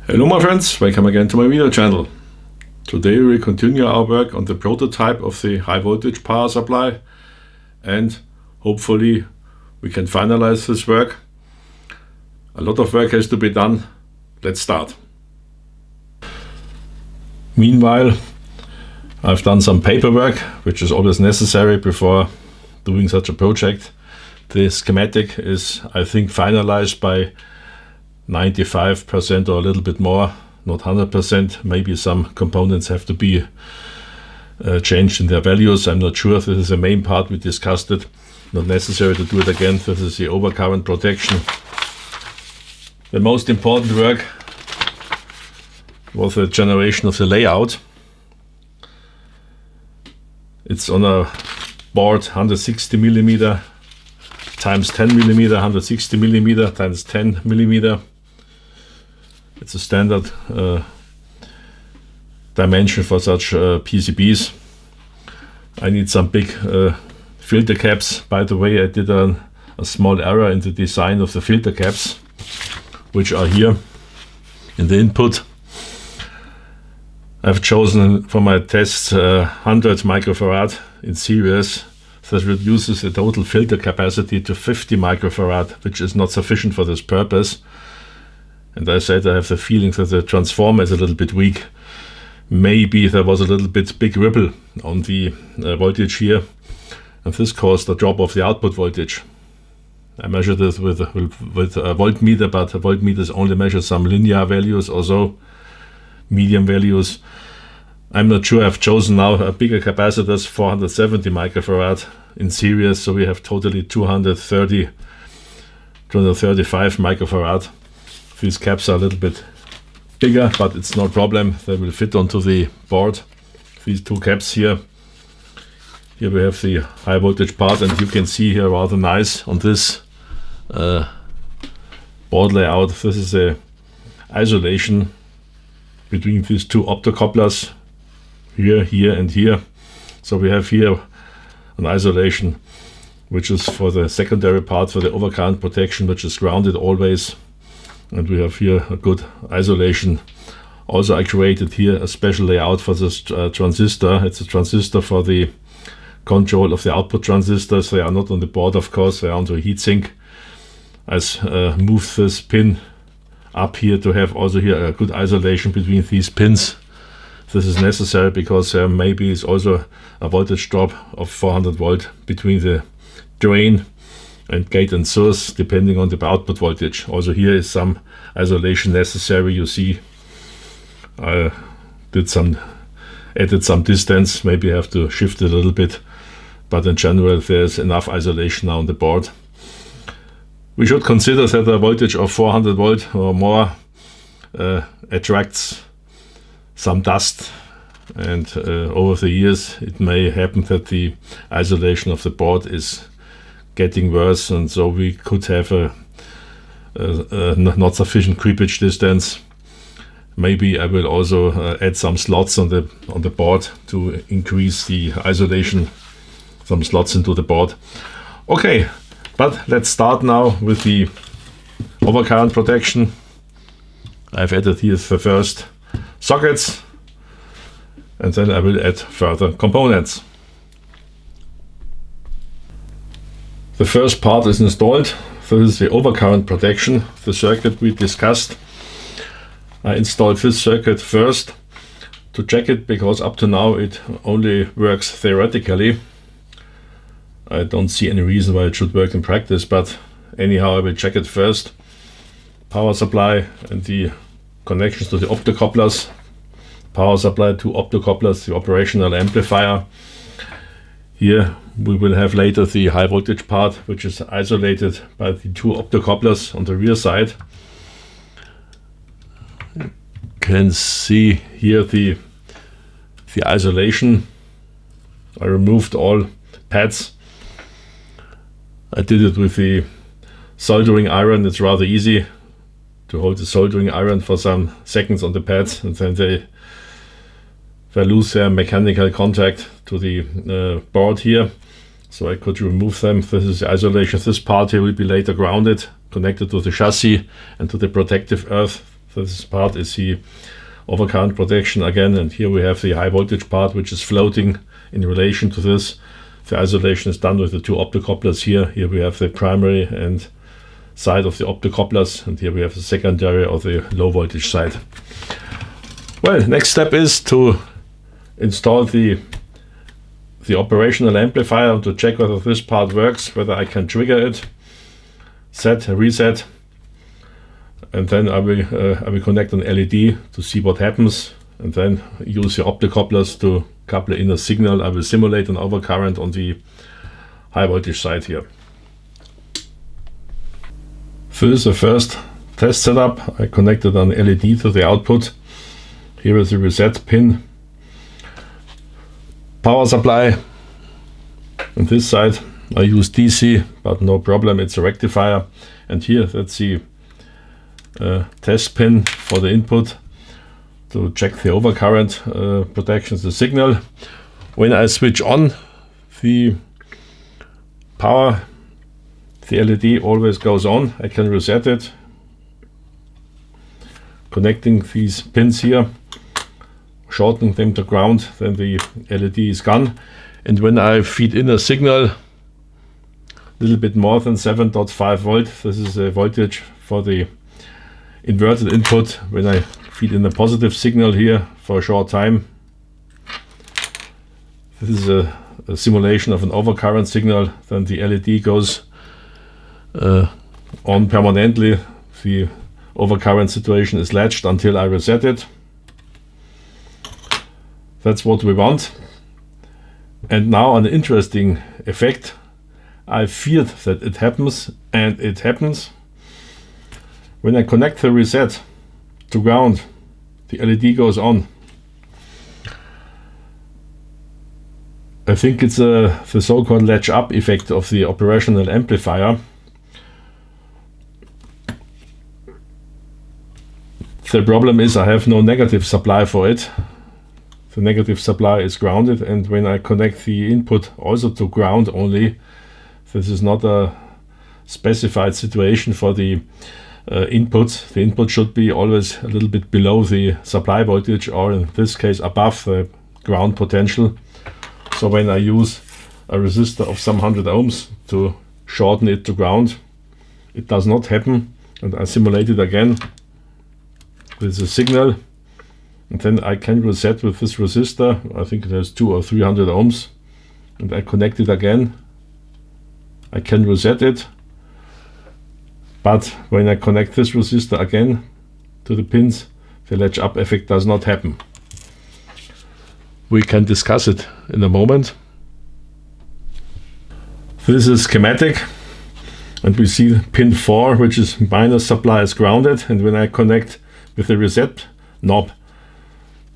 Hello my friends, welcome again to my video channel. Today we continue our work on the prototype of the high voltage power supply, and hopefully we can finalize this work. A lot of work has to be done. Let's start. Meanwhile, I've done some paperwork, which is always necessary before doing such a project. The schematic is, I think, finalized by 95% or a little bit more, not 100%. Maybe some components have to be changed in their values. I'm not sure. This is the main part. We discussed it. Not necessary to do it again. This is the overcurrent protection. The most important work was the generation of the layout. It's on a board 160 millimeter times 10 millimeter, 160 millimeter times 10 millimeter. It's a standard dimension for such PCBs. I need some big filter caps. By the way, I did a small error in the design of the filter caps, which are here in the input. I've chosen for my tests 100 microfarad in series. That reduces the total filter capacity to 50 microfarad, which is not sufficient for this purpose. And I said I have the feeling that the transformer is a little bit weak. Maybe there was a little bit big ripple on the voltage here, and this caused a drop of the output voltage. I measured this with a voltmeter, but a voltmeter only measures some linear values or so, medium values. I'm not sure. I've chosen now a bigger capacitors, 470 microfarad in series, so we have totally 235 microfarad. These caps are a little bit bigger, but it's no problem. They will fit onto the board. These two caps here. Here we have the high voltage part, and you can see here rather nice on this board layout. This is a isolation between these two optocouplers. Here, and here. So we have here an isolation, which is for the secondary part, for the overcurrent protection, which is grounded always. And we have here a good isolation. Also, I created here a special layout for this transistor. It's a transistor for the control of the output transistors. They are not on the board, of course. They are on the heatsink. I moved this pin up here to have also here a good isolation between these pins. This is necessary because there maybe is also a voltage drop of 400 volt between the drain and gate and source, depending on the output voltage. Also here is some isolation necessary. You see, I added some distance. Maybe I have to shift it a little bit, but in general there's enough isolation now on the board. We should consider that a voltage of 400 volt or more attracts some dust, and over the years it may happen that the isolation of the board is getting worse, and so we could have a not sufficient creepage distance. Maybe I will also add some slots on the board to increase the isolation, some slots into the board. Okay, but let's start now with the overcurrent protection. I've added here the first sockets, and then I will add further components. The first part is installed. This is the overcurrent protection, the circuit we discussed. I installed this circuit first to check it, because up to now it only works theoretically. I don't see any reason why it should work in practice, but anyhow I will check it first. Power supply and the connections to the optocouplers. Power supply, two optocouplers, the operational amplifier. Here we will have later the high voltage part, which is isolated by the two optocouplers on the rear side. You can see here the isolation. I removed all pads. I did it with the soldering iron. It's rather easy to hold the soldering iron for some seconds on the pads, and then they lose their mechanical contact to the board here. So I could remove them. This is the isolation. This part here will be later grounded, connected to the chassis and to the protective earth. This part is the overcurrent protection again, and here we have the high voltage part which is floating in relation to this. The isolation is done with the two optocouplers here. Here we have the primary and side of the optocouplers, and here we have the secondary or the low voltage side. Well, next step is to install the operational amplifier to check whether this part works, whether I can trigger it, set, reset, and then I will connect an LED to see what happens, and then use the optocouplers to couple in a signal. I will simulate an overcurrent on the high voltage side here. This is the first test setup. I connected an LED to the output. Here is the reset pin. Power supply. On this side I use DC, but no problem, it's a rectifier. And here, that's the test pin for the input to check the overcurrent protection, the signal. When I switch on the power, the LED always goes on. I can reset it, connecting these pins here, shortening them to ground, then the LED is gone. And when I feed in a signal, a little bit more than 7.5 volt, this is a voltage for the inverted input. When I feed in a positive signal here for a short time, this is a simulation of an overcurrent signal, then the LED goes on permanently. The overcurrent situation is latched until I reset it. That's what we want. And now an interesting effect. I feared that it happens, and it happens. When I connect the reset to ground, the LED goes on. I think it's the so-called latch up effect of the operational amplifier. The problem is I have no negative supply for it. The negative supply is grounded, and when I connect the input also to ground only, this is not a specified situation for the input. The input should be always a little bit below the supply voltage, or in this case above the ground potential. So when I use a resistor of some 100 ohms to shorten it to ground, it does not happen. And I simulate it again with a signal, and then I can reset with this resistor. I think it has 200 or 300 ohms, and I connect it again. I can reset it, but when I connect this resistor again to the pins, the latch up effect does not happen. We can discuss it in a moment. This is schematic, and we see pin 4, which is minus supply, is grounded, and when I connect with the reset knob,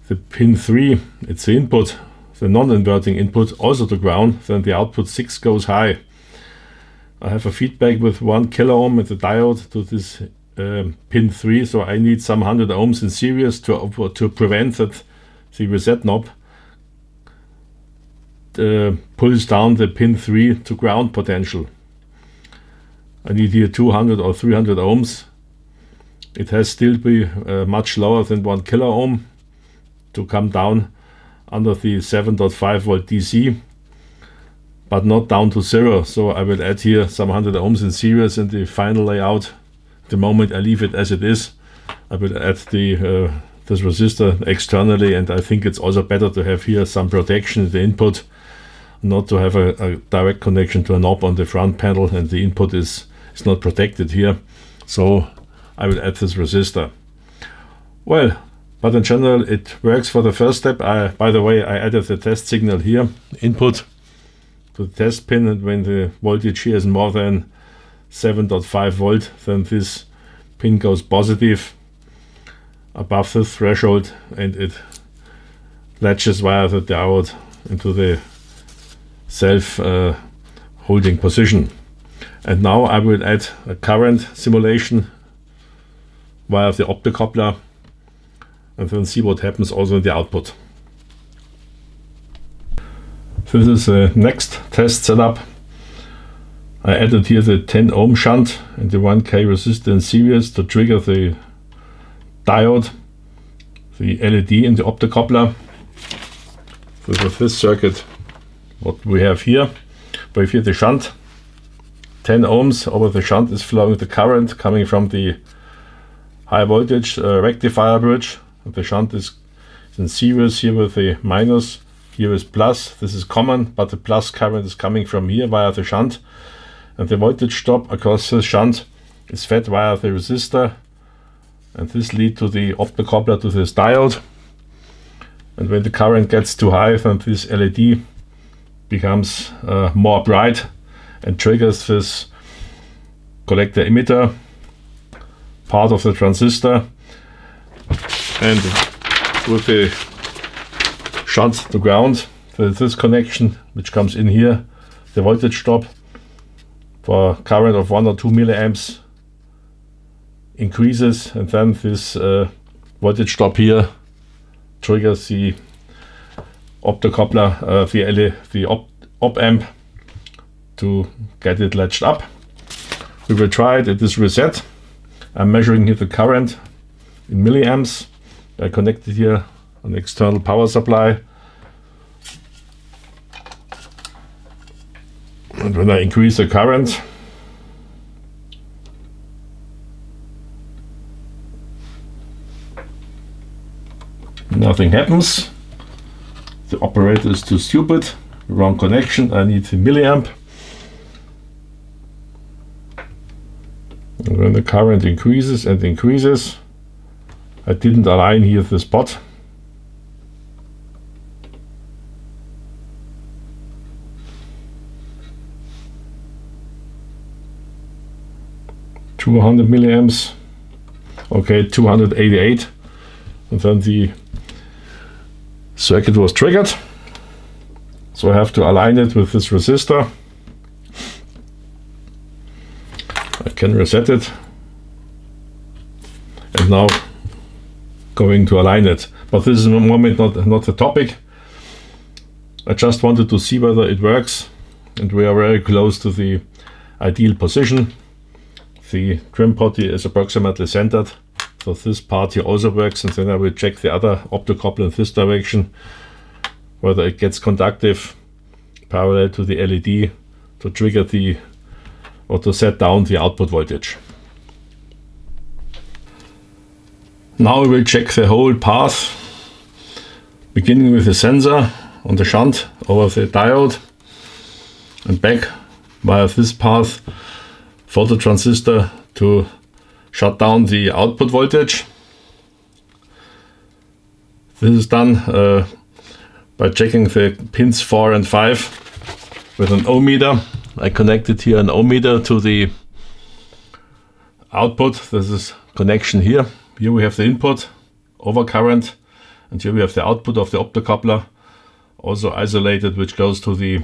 the pin 3, it's the input, the non-inverting input, also to ground, then the output 6 goes high. I have a feedback with 1 kilo ohm with the diode to this pin 3, so I need some 100 ohms in series to prevent that the reset knob pulls down the pin 3 to ground potential. I need here 200 or 300 ohms. It has still be much lower than 1 kilo ohm to come down under the 7.5 volt DC, but not down to 0. So I will add here some 100 ohms in series in the final layout. The moment I leave it as it is, I will add this resistor externally, and I think it's also better to have here some protection in the input, not to have a direct connection to a knob on the front panel, and the input is not protected here. So I will add this resistor. Well, but in general it works for the first step. By the way, I added the test signal here, input to the test pin, and when the voltage here is more than 7.5 volt, then this pin goes positive above the threshold, and it latches via the diode into the self holding position. And now I will add a current simulation via the optocoupler, and then see what happens also in the output. This is the next test setup. I added here the 10 ohm shunt and the 1K resistor in series to trigger the diode, the LED in the optocoupler. So with this circuit, what we have here, we have here the shunt, 10 ohms over the shunt is flowing the current coming from the high voltage rectifier bridge. The shunt is in series here with the minus, here is plus, this is common, but the plus current is coming from here via the shunt, and the voltage drop across the shunt is fed via the resistor, and this leads to the optocoupler to this diode. And when the current gets too high, then this LED becomes more bright and triggers this collector emitter part of the transistor, and with the shunt to ground, this connection which comes in here, the voltage drop for current of 1 or 2 milliamps increases, and then this voltage drop here triggers the optocoupler, the op amp to get it latched up. We will try it. It is reset. I'm measuring here the current in milliamps. I connected here an external power supply. And when I increase the current, nothing happens. The operator is too stupid. Wrong connection. I need the milliamp. And when the current increases and increases, I didn't align here the spot. (200 milliamps). Okay, 288. And then the circuit was triggered. So I have to align it with this resistor. I can reset it. And now going to align it. But this is in the moment not the topic. I just wanted to see whether it works. And we are very close to the ideal position. The trim pot here is approximately centered. So this part here also works, and then I will check the other optocoupler in this direction, whether it gets conductive parallel to the LED to trigger or to set down the output voltage. Now we will check the whole path, beginning with the sensor on the shunt over the diode and back via this path for the transistor to shut down the output voltage. This is done by checking the pins 4 and 5 with an ohm meter. I connected here an ohm meter to the output. This is connection here. Here we have the input, overcurrent, and here we have the output of the optocoupler, also isolated, which goes to the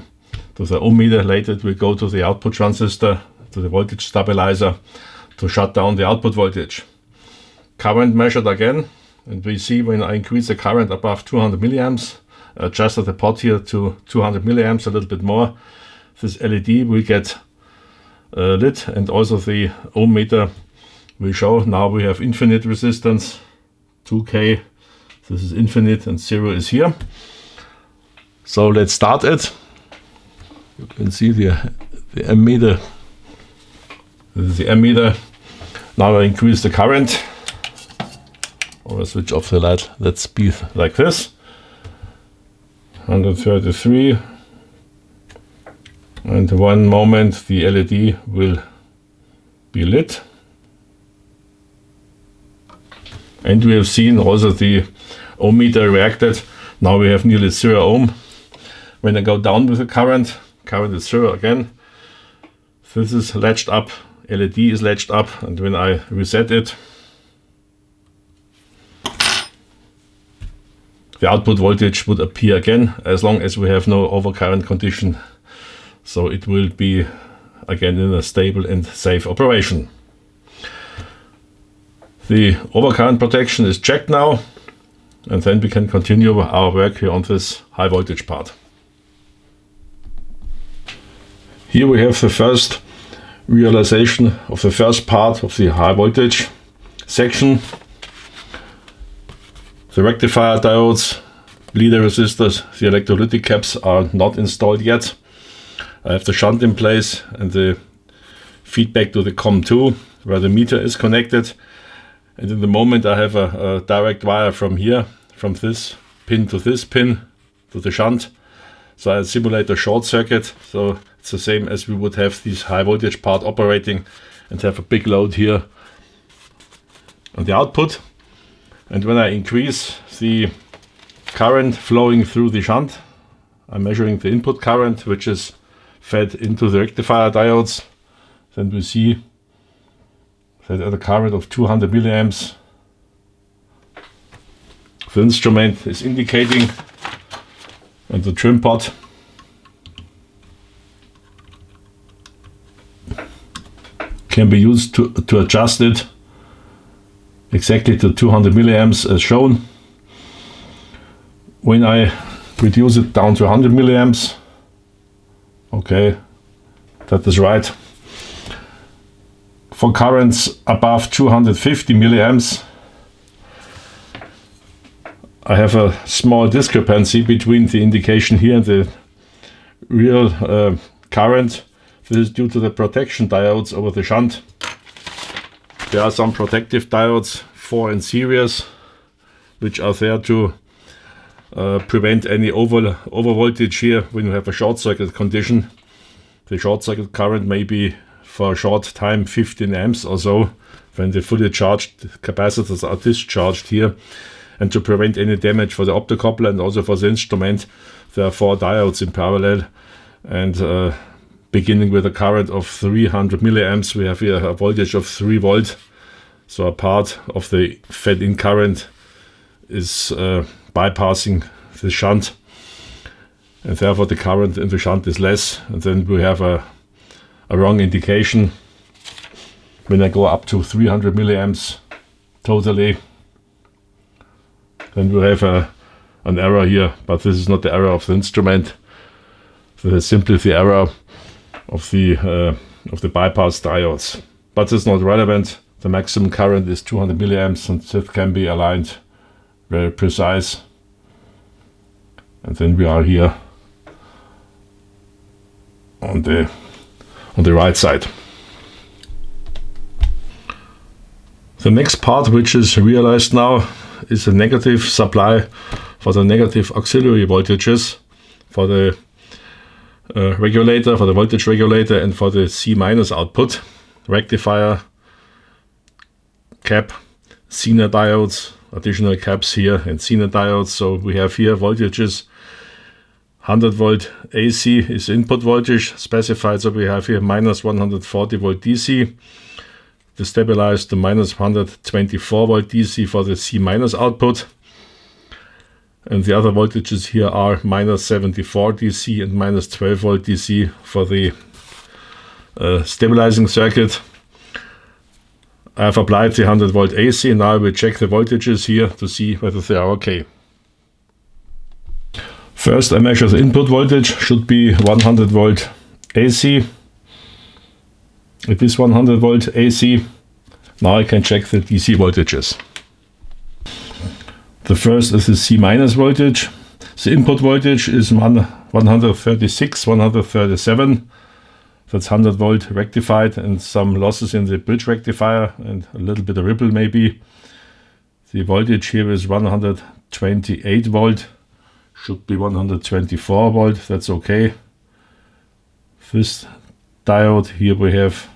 ohm meter. Later it will go to the output transistor, to the voltage stabilizer, to shut down the output voltage. Current measured again, and we see when I increase the current above 200 milliamps, adjusted the pot here to 200 milliamps, a little bit more, this LED will get lit, and also the ohm meter will show. Now we have infinite resistance, 2K, this is infinite, and 0 is here. So let's start it. You can see the ammeter. This is the ammeter. Now I increase the current, or I switch off the light. Let's be like this. 133. And one moment the LED will be lit. And we have seen also the ohm meter reacted. Now we have nearly 0 ohm. When I go down with the current is 0 again. This is latched up. LED is latched up, and when I reset it, the output voltage would appear again, as long as we have no overcurrent condition. So it will be again in a stable and safe operation. The overcurrent protection is checked now, and then we can continue our work here on this high voltage part. Here we have the first realization of the first part of the high voltage section. The rectifier diodes, leader resistors, the electrolytic caps are not installed yet. I have the shunt in place and the feedback to the COM2 where the meter is connected. And in the moment I have a direct wire from here, from this pin to this pin to the shunt. So I simulate a short circuit. So it's the same as we would have this high voltage part operating and have a big load here on the output. And when I increase the current flowing through the shunt, I'm measuring the input current, which is fed into the rectifier diodes. Then we see that at a current of 200 milliamps, the instrument is indicating, and the trim pot can be used to adjust it exactly to 200 milliamps as shown. When I reduce it down to 100 milliamps, okay, that is right. For currents above 250 milliamps, I have a small discrepancy between the indication here and the real current. This is due to the protection diodes over the shunt. There are some protective diodes, 4 in series, which are there to prevent any over voltage here when you have a short circuit condition. The short circuit current may be for a short time 15 amps or so when the fully charged capacitors are discharged here. And to prevent any damage for the optocoupler and also for the instrument, there are 4 diodes in parallel. And beginning with a current of 300 milliamps, we have here a voltage of 3 volt. So a part of the fed-in current is bypassing the shunt, and therefore the current in the shunt is less. And then we have a wrong indication when I go up to 300 milliamps totally. Then we have an error here, but this is not the error of the instrument. This is simply the error of the bypass diodes. But it's not relevant. The maximum current is 200 milliamps, and that can be aligned very precise. And then we are here on the right side. The next part, which is realized now, is a negative supply for the negative auxiliary voltages for the regulator, for the voltage regulator, and for the C- output, rectifier, cap, Zener diodes, additional caps here, and Zener diodes. So we have here voltages. 100 volt AC is input voltage specified, so we have here minus 140 volt DC. The stabilized to minus 124 volt DC for the C- output. And the other voltages here are minus 74 DC and minus 12 volt DC for the stabilizing circuit. I have applied the 100 volt AC, and now I will check the voltages here to see whether they are okay. First I measure the input voltage, should be 100 volt AC. It is 100 volt AC. Now I can check the DC voltages. The first is the C- voltage. The input voltage is 136, 137. That's 100 volt rectified and some losses in the bridge rectifier and a little bit of ripple maybe. The voltage here is 128 volt. Should be 124 volt. That's okay. This diode here we have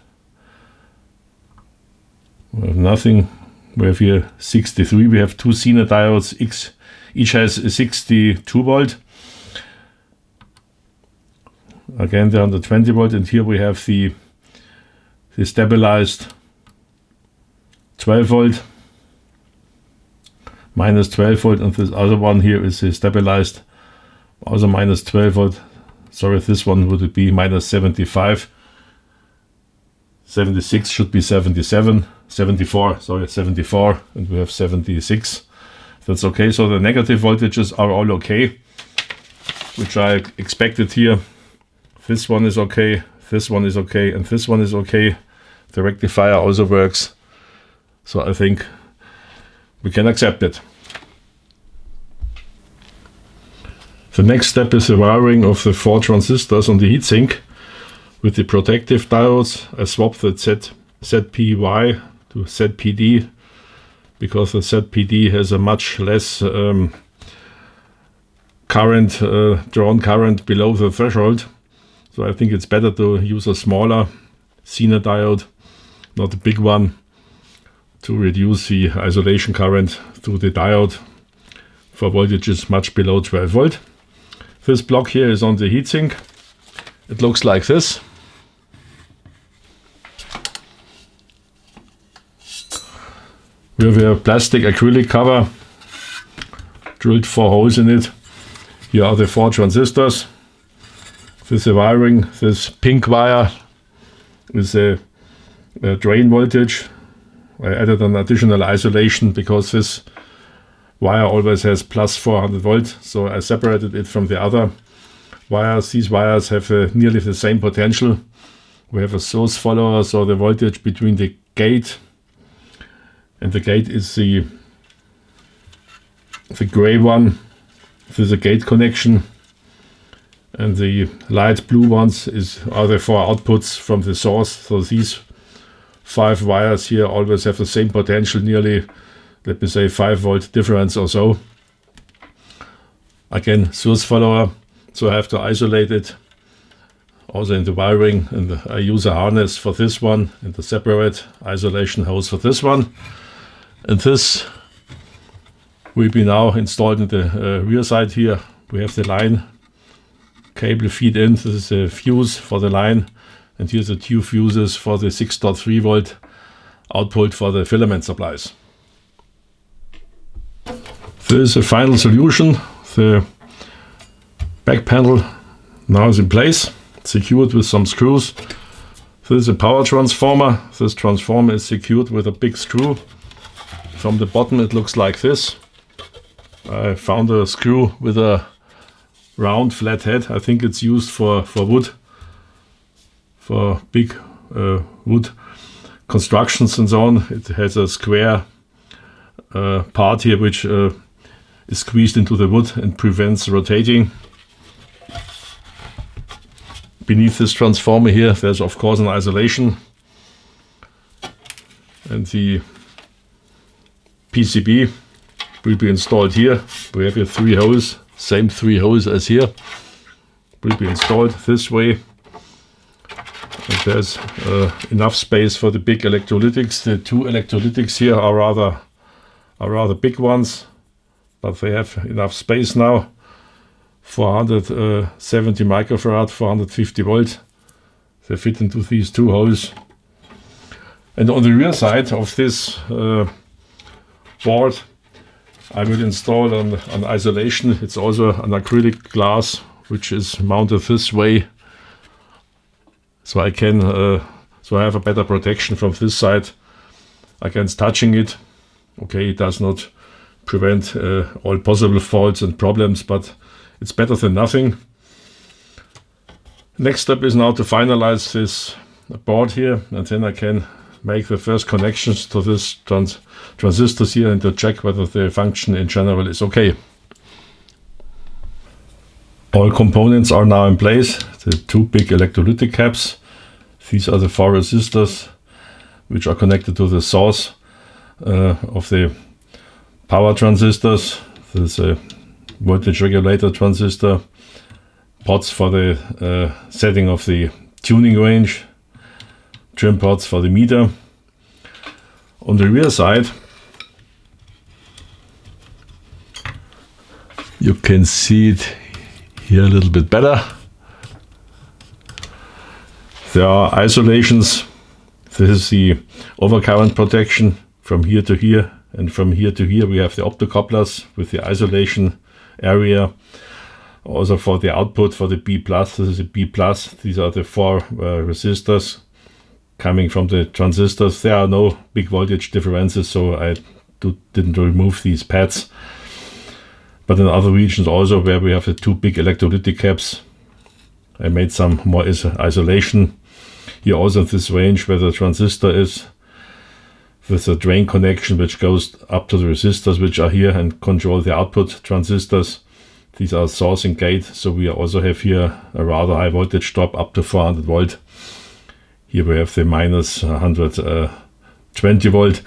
nothing. We have here 63. We have 2 Zener diodes. Each has a 62 volt. Again, they're 120 volt, and here we have the stabilized 12 volt, minus 12 volt, and this other one here is the stabilized, also minus 12 volt. Sorry, this one would be minus 75. 76 should be 77, 74, sorry, 74, and we have 76. That's okay. So the negative voltages are all okay, which I expected here. This one is okay, this one is okay, and this one is okay. The rectifier also works. So I think we can accept it. The next step is the wiring of the 4 transistors on the heatsink. With the protective diodes, I swapped the ZPY to ZPD because the ZPD has a much less drawn current below the threshold. So I think it's better to use a smaller Zener diode, not a big one, to reduce the isolation current through the diode for voltages much below 12 volt. This block here is on the heatsink. It looks like this. We have a plastic acrylic cover, drilled 4 holes in it. Here are the 4 transistors. This is the wiring. This pink wire is a drain voltage. I added an additional isolation because this wire always has plus 400 volt, so I separated it from the other wires. These wires have nearly the same potential. We have a source follower, so the voltage between the gate and the gate is the gray one. This is a gate connection, and the light blue ones are the 4 outputs from the source. So these 5 wires here always have the same potential, nearly, let me say, 5 volt difference or so. Again, source follower, so I have to isolate it also in the wiring, and I use a harness for this one and the separate isolation hose for this one. And this will be now installed in the rear side here. We have the line cable feed in. This is a fuse for the line, and here's the 2 fuses for the 6.3 volt output for the filament supplies. This is the final solution. The back panel now is in place, secured with some screws. This is a power transformer. This transformer is secured with a big screw. From the bottom it looks like this. I found a screw with a round flat head. I think it's used for wood, for big wood constructions and so on. It has a square part here which is squeezed into the wood and prevents rotating. Beneath this transformer here there's of course an isolation, and the PCB will be installed here. We have here 3 holes, same 3 holes as here, will be installed this way. And there's enough space for the big electrolytics. The 2 electrolytics here are rather big ones, but they have enough space now. 470 microfarad, 450 volt. They fit into these 2 holes. And on the rear side of this board, I will install an isolation. It's also an acrylic glass which is mounted this way, so I can so I have a better protection from this side against touching it. Okay, it does not prevent all possible faults and problems, but it's better than nothing. Next step is now to finalize this board here, and then I can make the first connections to this transistors here and to check whether the function in general is okay. All components are now in place. The 2 big electrolytic caps. These are the 4 resistors which are connected to the source of the power transistors. There's a voltage regulator transistor, pots for the setting of the tuning range, trim pots for the meter. On the rear side you can see it here a little bit better. There are isolations. This is the overcurrent protection from here to here, and from here to here we have the optocouplers with the isolation area. Also for the output for the B+, this is a B+. These are the 4 resistors coming from the transistors. There are no big voltage differences, so I didn't remove these pads. But in other regions also where we have the 2 big electrolytic caps, I made some more isolation. Here also in this range where the transistor is, with a drain connection which goes up to the resistors which are here and control the output transistors. These are source and gate, so we also have here a rather high voltage drop up to 400 volt. Here we have the minus 120 volt.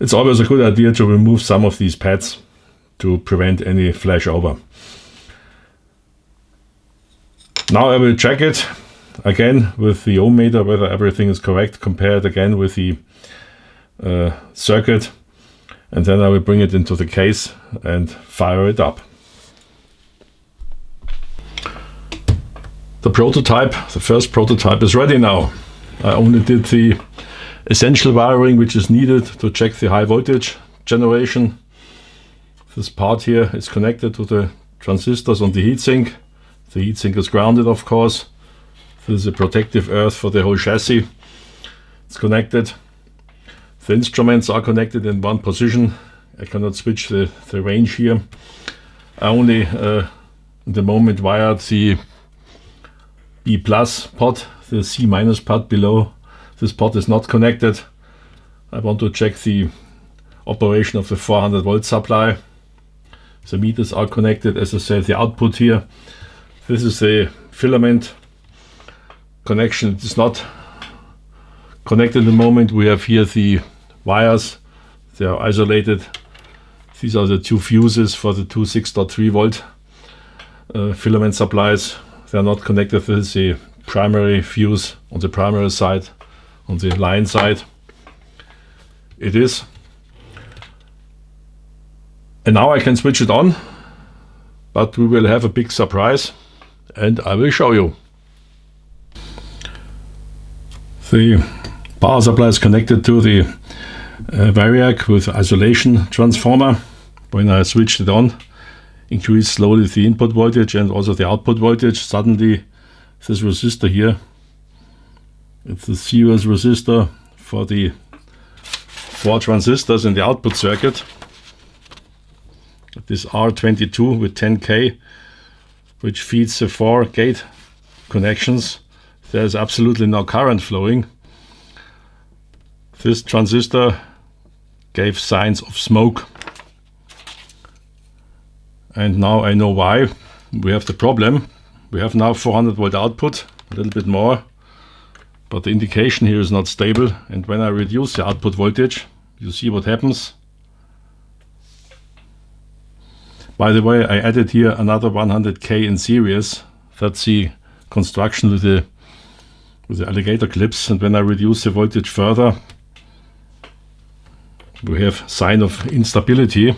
It's always a good idea to remove some of these pads to prevent any flashover. Now I will check it again with the ohm meter whether everything is correct, compare it again with the circuit, and then I will bring it into the case and fire it up. The prototype, the first prototype, is ready now. I only did the essential wiring which is needed to check the high voltage generation. This part here is connected to the transistors on the heatsink. The heatsink is grounded, of course. This is a protective earth for the whole chassis. It's connected. The instruments are connected in one position. I cannot switch the range here. I only in the moment wired the B plus pot. The C minus pot below this pot is not connected. I want to check the operation of the 400 volt supply. The meters are connected. As I said, the output here. This is the filament connection. It is not connected at the moment. We have here the wires. They are isolated. These are the two fuses for the two 6.3 volt filament supplies. They are not connected. This is the primary fuse on the primary side, on the line side. It is. And now I can switch it on, but we will have a big surprise, and I will show you. The power supply is connected to the variac with isolation transformer. When I switched it on, increase slowly the input voltage and also the output voltage. Suddenly this resistor here, it's the series resistor for the 4 transistors in the output circuit. This R22 with 10K, which feeds the 4 gate connections. There's absolutely no current flowing. This transistor gave signs of smoke. And now I know why. We have the problem. We have now 400 volt output, a little bit more, but the indication here is not stable. And when I reduce the output voltage, you see what happens. By the way, I added here another 100K in series. That's the construction with the alligator clips. And when I reduce the voltage further, we have sign of instability,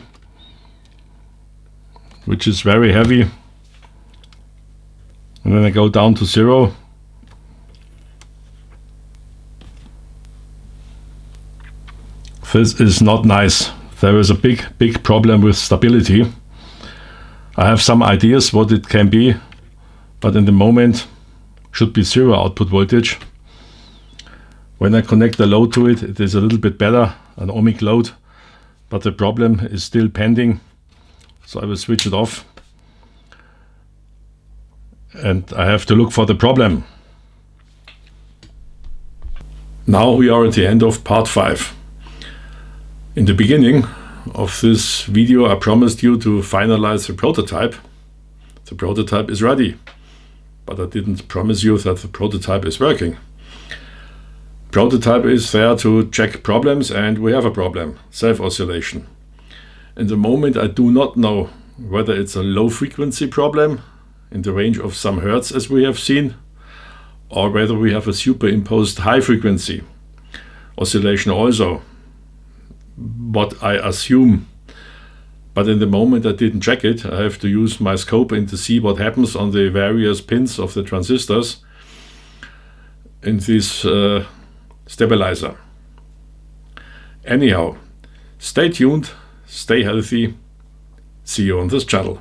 which is very heavy. And when I go down to 0, this is not nice. There is a big problem with stability. I have some ideas what it can be, but in the moment should be 0 output voltage. When I connect the load to it, it is a little bit better, an ohmic load, but the problem is still pending. So I will switch it off. And I have to look for the problem. Now we are at the end of part 5. In the beginning of this video I promised you to finalize the prototype. The prototype is ready, but I didn't promise you that the prototype is working. Prototype is there to check problems, and we have a problem, self-oscillation. In the moment I do not know whether it's a low frequency problem in the range of some hertz as we have seen, or whether we have a superimposed high frequency oscillation also, what I assume. But in the moment I didn't check it. I have to use my scope and to see what happens on the various pins of the transistors in this stabilizer. Anyhow, stay tuned, stay healthy, see you on this channel.